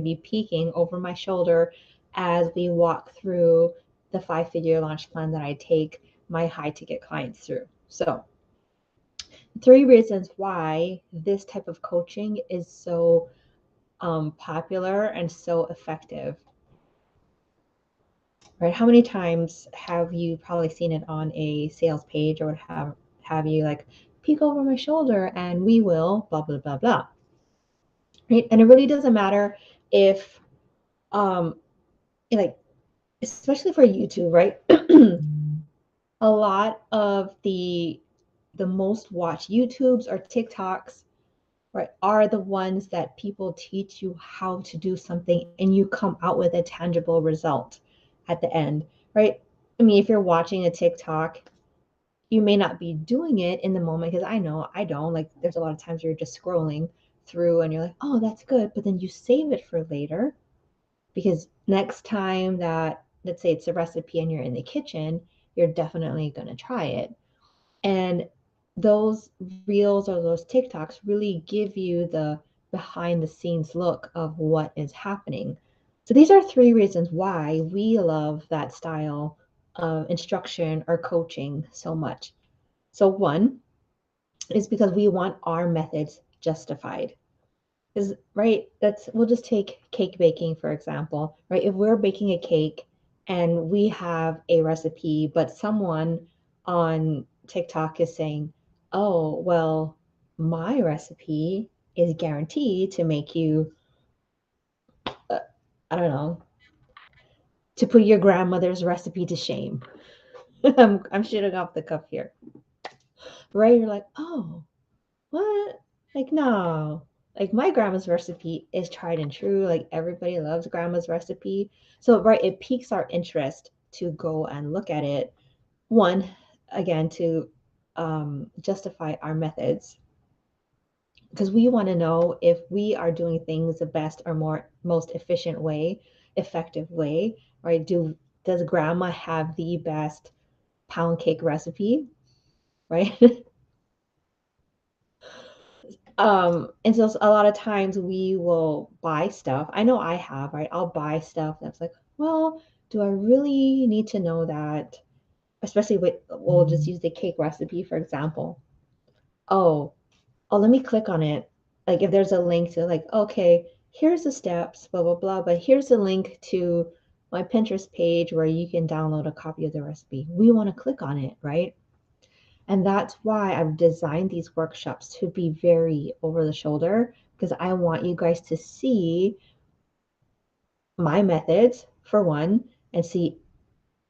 be peeking over my shoulder as we walk through the 5-figure launch plan that I take my high ticket clients through. So, 3 reasons why this type of coaching is so popular and so effective. Right? How many times have you probably seen it on a sales page or have you like peek over my shoulder and we will blah blah blah blah. Right? And it really doesn't matter if um like especially for YouTube, right? A lot of the most watched YouTubes or TikToks, right, are the ones that people teach you how to do something and you come out with a tangible result at the end, right? I mean, if you're watching a TikTok, you may not be doing it in the moment because I know I don't. Like, there's a lot of times where you're just scrolling through and you're like, oh, that's good. But then you save it for later because next time that, let's say it's a recipe and you're in the kitchen, you're definitely going to try it. And those reels or those TikToks really give you the behind the scenes look of what is happening. So these are 3 reasons why we love that style of instruction or coaching so much. So one is because we want our methods justified. Because, right, that's, we'll just take cake baking, for example, right? If we're baking a cake and we have a recipe, but someone on TikTok is saying, oh, well, my recipe is guaranteed to make you, uh, I don't know, to put your grandmother's recipe to shame. I'm shooting off the cuff here, right? You're like, oh, what? Like, no. Like, my grandma's recipe is tried and true. Like, everybody loves grandma's recipe. So, right, it piques our interest to go and look at it. One, again, to justify our methods, because we want to know if we are doing things the best or most efficient way, effective way, right? Does grandma have the best pound cake recipe, right? And so a lot of times we will buy stuff. I know I have, right? I'll buy stuff that's like, well, do I really need to know that? Especially with, we'll just use the cake recipe, for example. Oh, oh, let me click on it. Like if there's a link to like, okay, here's the steps, blah, blah, blah, but here's a link to my Pinterest page where you can download a copy of the recipe. We want to click on it, right? And that's why I've designed these workshops to be very over the shoulder because I want you guys to see my methods for one and see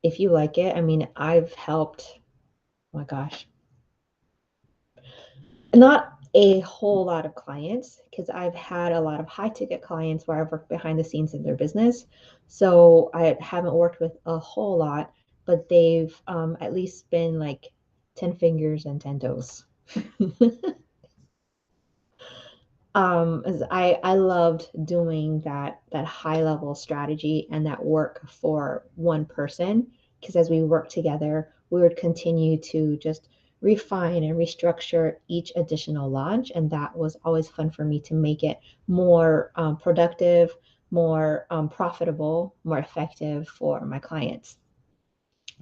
if you like it. I mean, I've helped, oh my gosh, not a whole lot of clients because I've had a lot of high ticket clients where I've worked behind the scenes in their business. So I haven't worked with a whole lot, but they've at least been like 10 fingers and 10 toes. As I loved doing that high level strategy and that work for one person because as we work together, we would continue to just refine and restructure each additional launch, and that was always fun for me to make it more productive, more profitable, more effective for my clients.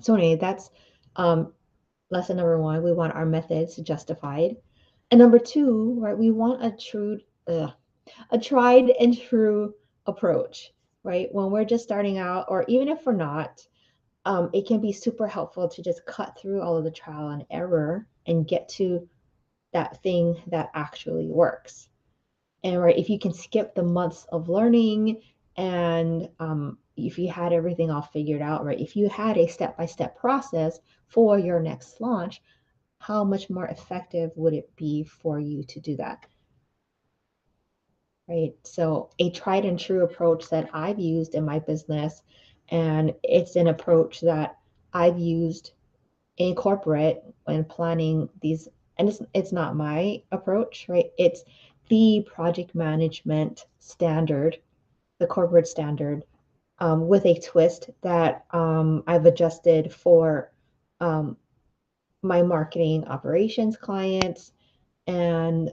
So anyway, that's um, lesson number one. We want our methods justified, and number two, right? We want a tried and true approach, right? When we're just starting out, or even if we're not, it can be super helpful to just cut through all of the trial and error and get to that thing that actually works. And right, if you can skip the months of learning and if you had everything all figured out, right? If you had a step-by-step process for your next launch, how much more effective would it be for you to do that? Right. So, a tried and true approach that I've used in my business, and it's an approach that I've used in corporate when planning these, and it's not my approach, right? It's the project management standard, the corporate standard, with a twist that I've adjusted for um, my marketing operations clients and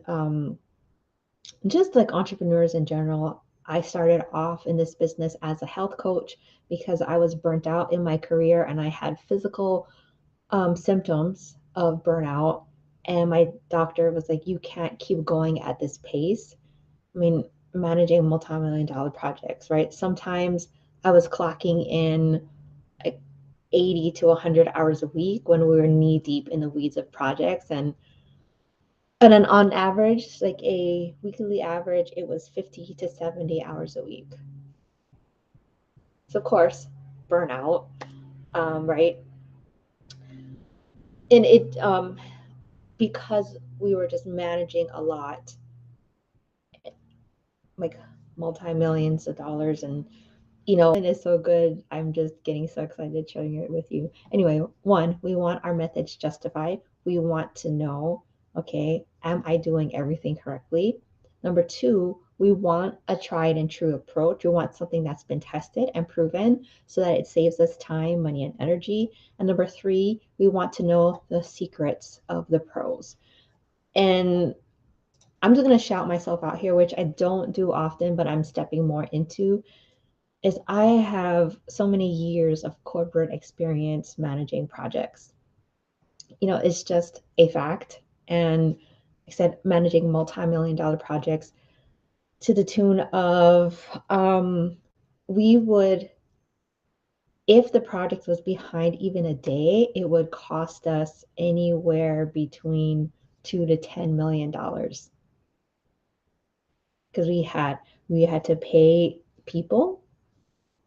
just like entrepreneurs in general. I started off in this business as a health coach because I was burnt out in my career and I had physical symptoms of burnout. And my doctor was like, you can't keep going at this pace. I mean, managing multi-million dollar projects, right? Sometimes I was clocking in like 80 to 100 hours a week when we were knee deep in the weeds of projects. And then on average, like a weekly average, it was 50 to 70 hours a week. So of course, burnout, right? And it because we were just managing a lot, like multi-millions of dollars, and it is so good. I'm just getting so excited sharing it with you. Anyway, one, we want our methods justified. We want to know, okay, am I doing everything correctly? Number two, we want a tried and true approach. We want something that's been tested and proven so that it saves us time, money, and energy. And number three, we want to know the secrets of the pros. And I'm just going to shout myself out here, which I don't do often, but I'm stepping more into, is I have so many years of corporate experience managing projects. It's just a fact. And I said, managing multi-million dollar projects to the tune of, we would, if the project was behind even a day, it would cost us anywhere between $2 to $10 million, because we had to pay people,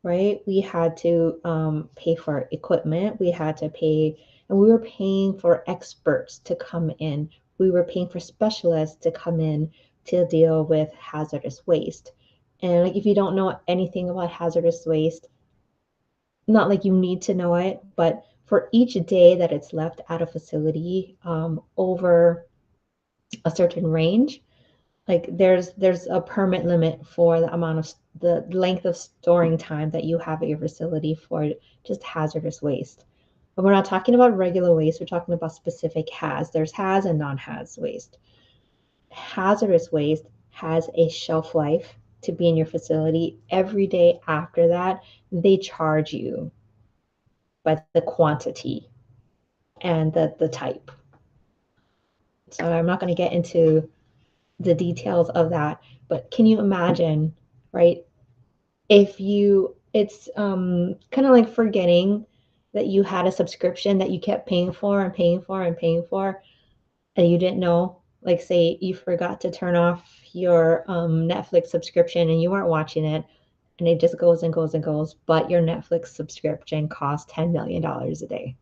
right? We had to pay for equipment. We had to pay, and we were paying for experts to come in. We were paying for specialists to come in to deal with hazardous waste. And like, if you don't know anything about hazardous waste, not like you need to know it, but for each day that it's left at a facility over a certain range, like there's a permit limit for the amount of the length of storing time that you have at your facility for just hazardous waste. But we're not talking about regular waste. We're talking about specific haz. There's haz and non-haz waste. Hazardous waste has a shelf life to be in your facility. Every day after that, they charge you by the quantity and the type. So I'm not going to get into the details of that, but can you imagine, right? If you, it's kind of like forgetting that you had a subscription that you kept paying for and paying for and paying for, and you didn't know, like say you forgot to turn off your Netflix subscription and you weren't watching it, and it just goes and goes and goes, but your Netflix subscription costs $10 million a day,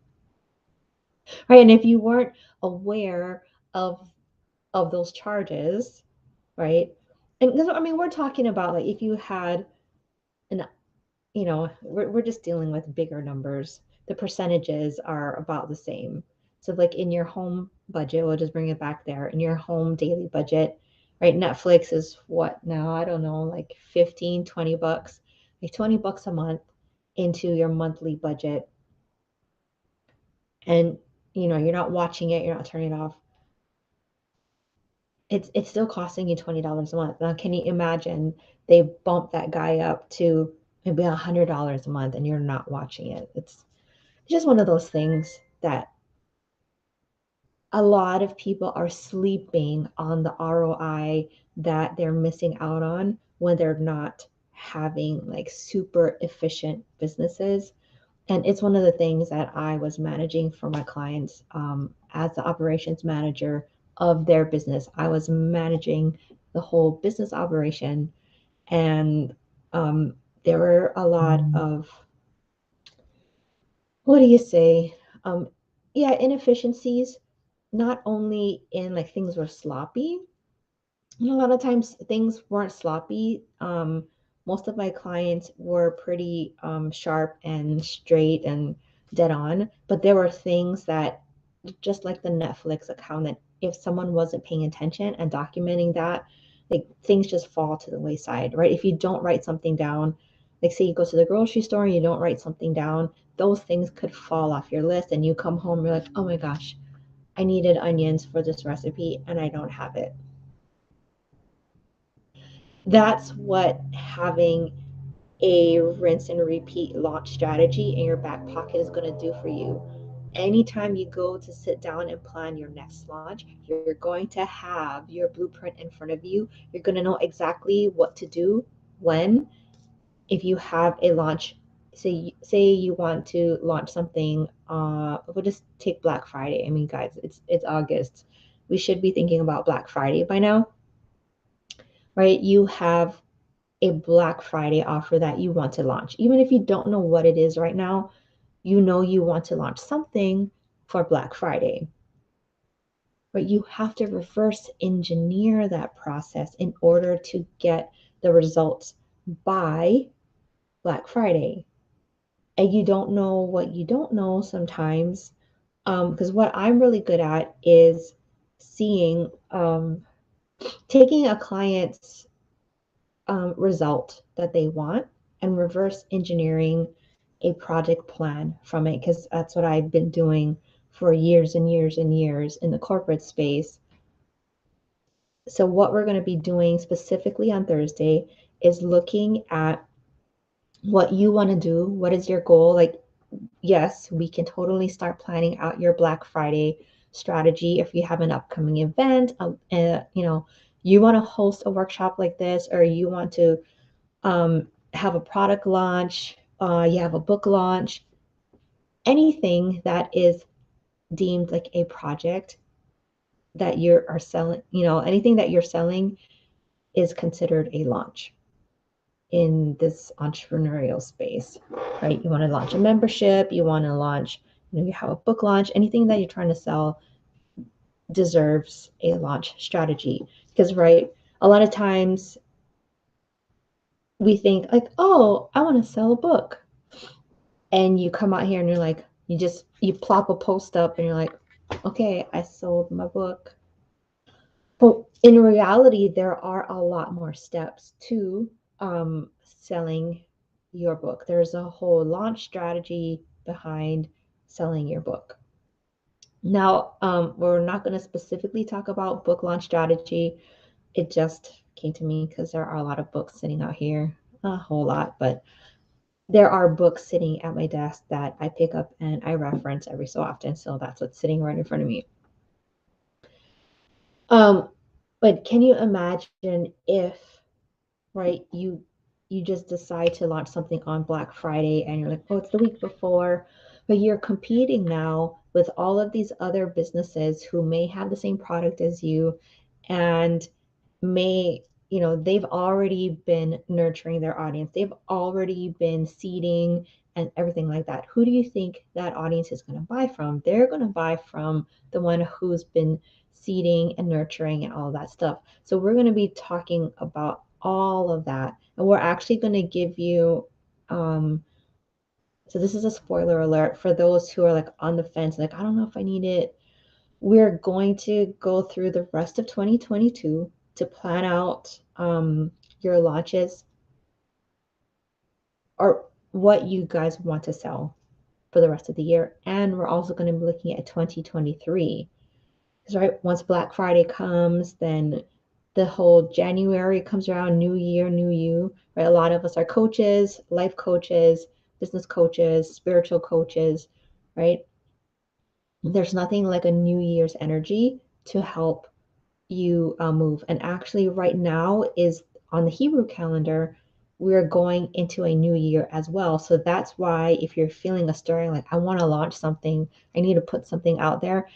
right? And if you weren't aware of those charges, right? And I mean, we're talking about like if you had an, we're just dealing with bigger numbers. The percentages are about the same. So like in your home budget, we'll just bring it back there. In your home daily budget, right? Netflix is what now? I don't know, like 15, $20, like $20 a month into your monthly budget. And you're not watching it, you're not turning it off. It's still costing you $20 a month. Now, can you imagine they bump that guy up to maybe $100 a month and you're not watching it? It's just one of those things that a lot of people are sleeping on the ROI that they're missing out on when they're not having like super efficient businesses. And it's one of the things that I was managing for my clients as the operations manager of their business. I was managing the whole business operation, and there were a lot of, what do you say? Um, yeah, inefficiencies, not only in like things were sloppy, and a lot of times things weren't sloppy. Most of my clients were pretty sharp and straight and dead on, but there were things that, just like the Netflix account, that if someone wasn't paying attention and documenting that, like things just fall to the wayside, right? If you don't write something down, like say you go to the grocery store and you don't write something down, those things could fall off your list and you come home, you're like, oh my gosh, I needed onions for this recipe and I don't have it. That's what having a rinse and repeat launch strategy in your back pocket is going to do for you. Anytime you go to sit down and plan your next launch, you're going to have your blueprint in front of you. You're going to know exactly what to do when. If you have a launch, say you want to launch something, we'll just take Black Friday. I mean, guys, it's August. We should be thinking about Black Friday by now, right? You have a Black Friday offer that you want to launch. Even if you don't know what it is right now, you know you want to launch something for Black Friday. But you have to reverse engineer that process in order to get the results by Black Friday. And you don't know what you don't know sometimes. Because what I'm really good at is seeing, taking a client's result that they want and reverse engineering a project plan from it, because that's what I've been doing for years and years and years in the corporate space. So, what we're going to be doing specifically on Thursday is looking at what you want to do. What is your goal? Like, yes, we can totally start planning out your Black Friday strategy if you have an upcoming event. You want to host a workshop like this, or you want to have a product launch, you have a book launch, anything that is deemed like a project that you are selling, anything that you're selling is considered a launch in this entrepreneurial space, right? You want to launch a membership, you want to launch, you have a book launch, anything that you're trying to sell deserves a launch strategy. Because, right, a lot of times we think like, oh, I want to sell a book. And you come out here and you're like, you plop a post up and you're like, okay, I sold my book. But in reality, there are a lot more steps to selling your book. There's a whole launch strategy behind selling your book. Now, we're not going to specifically talk about book launch strategy. It just came to me because there are a lot of books sitting out here, a whole lot, but there are books sitting at my desk that I pick up and I reference every so often. So that's what's sitting right in front of me. But can you imagine if, right, you just decide to launch something on Black Friday and you're like, oh, it's the week before, but you're competing now with all of these other businesses who may have the same product as you and may, they've already been nurturing their audience. They've already been seeding and everything like that. Who do you think that audience is going to buy from? They're going to buy from the one who's been seeding and nurturing and all of that stuff. So we're going to be talking about all of that. And we're actually going to give you, so this is a spoiler alert for those who are like on the fence, like, I don't know if I need it. We're going to go through the rest of 2022 to plan out your launches or what you guys want to sell for the rest of the year. And we're also going to be looking at 2023. Because, right, once Black Friday comes, then the whole January comes around, new year, new you, right? A lot of us are coaches, life coaches, business coaches, spiritual coaches, right? There's nothing like a New Year's energy to help you move. And actually, right now is on the Hebrew calendar, we're going into a new year as well. So that's why if you're feeling a stirring, like I want to launch something, I need to put something out there.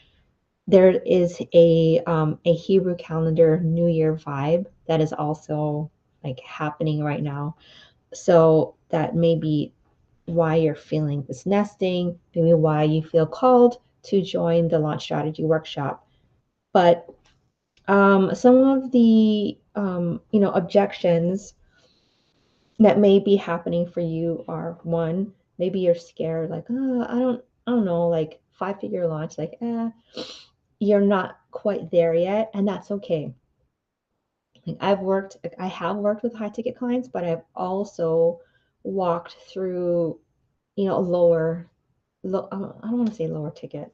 There is a Hebrew calendar New Year vibe that is also like happening right now. So that may be why you're feeling this nesting, maybe why you feel called to join the launch strategy workshop. But some of the objections that may be happening for you are, one, maybe you're scared, like, oh, I don't know, like 5-figure launch, like, you're not quite there yet, and that's okay. Like I have worked with high ticket clients, but I've also walked through, I don't want to say lower ticket,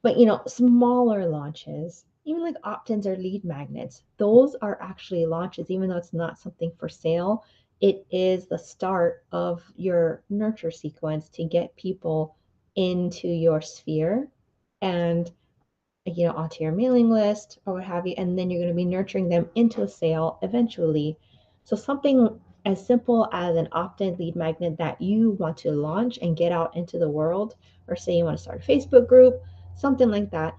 but smaller launches even like opt-ins or lead magnets, those are actually launches, even though it's not something for sale. It is the start of your nurture sequence to get people into your sphere and onto your mailing list or what have you, and then you're going to be nurturing them into a sale eventually. So something as simple as an opt-in lead magnet that you want to launch and get out into the world, or say you want to start a Facebook group, something like that,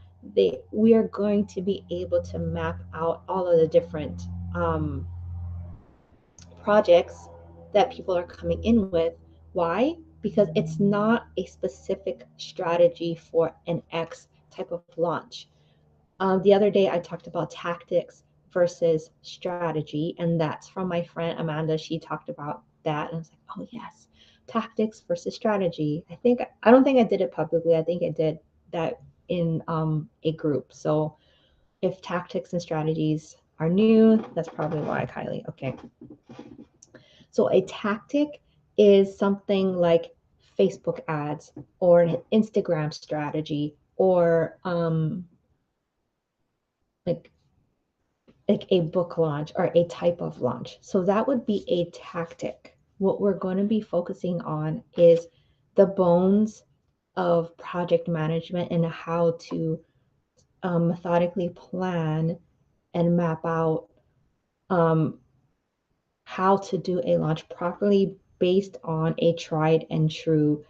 we are going to be able to map out all of the different projects that people are coming in with. Why? Because it's not a specific strategy for an X type of launch. The other day, I talked about tactics versus strategy, and that's from my friend Amanda. She talked about that, and I was like, oh, yes, tactics versus strategy. I don't think I did it publicly. I think I did that in a group. So if tactics and strategies are new, that's probably why, Kylie. Okay. So a tactic is something like Facebook ads or an Instagram strategy or like a book launch or a type of launch. So that would be a tactic. What we're going to be focusing on is the bones of project management and how to methodically plan and map out how to do a launch properly based on a tried and true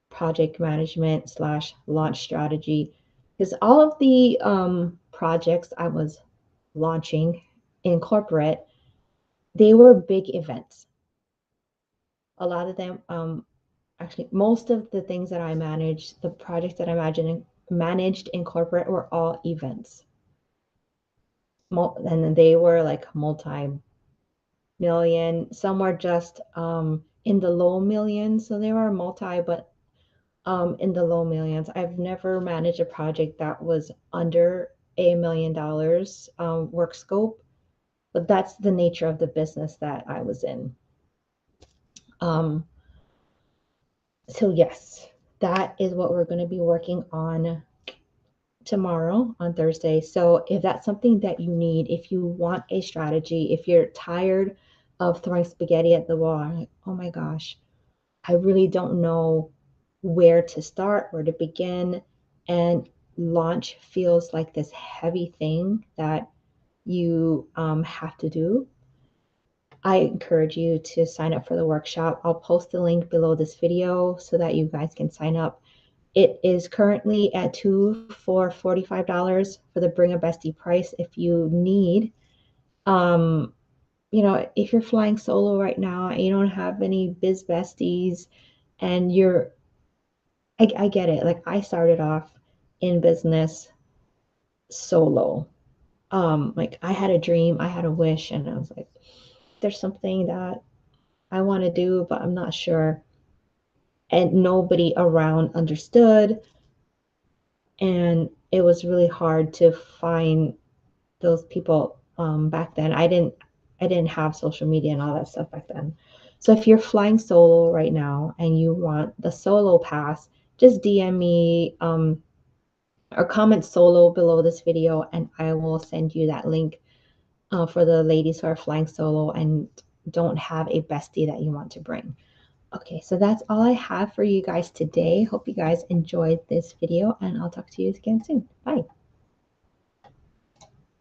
project management / launch strategy. Because all of the projects I was launching in corporate, they were big events. A lot of them, actually, most of the things that I managed, the projects that I managed in corporate were all events. And they were like multi-million. Some were just in the low millions. So they were multi, but in the low millions. I've never managed a project that was under $1 million work scope, but that's the nature of the business that I was in. So yes, that is what we're going to be working on tomorrow on Thursday. So if that's something that you need, if you want a strategy, if you're tired of throwing spaghetti at the wall, like, oh my gosh, I really don't know where to start, where to begin, and launch feels like this heavy thing that you have to do, I encourage you to sign up for the workshop. I'll post the link below this video so that you guys can sign up. It is currently at 2 for $45 for the Bring a Bestie price. If you need, if you're flying solo right now and you don't have any biz besties and I get it. Like I started off in business solo. Like I had a dream, I had a wish, and I was like, there's something that I want to do, but I'm not sure. And nobody around understood. And it was really hard to find those people back then. I didn't have social media and all that stuff back then. So if you're flying solo right now and you want the solo pass, just DM me or comment solo below this video, and I will send you that link for the ladies who are flying solo and don't have a bestie that you want to bring. Okay, so that's all I have for you guys today. Hope you guys enjoyed this video, and I'll talk to you again soon. Bye.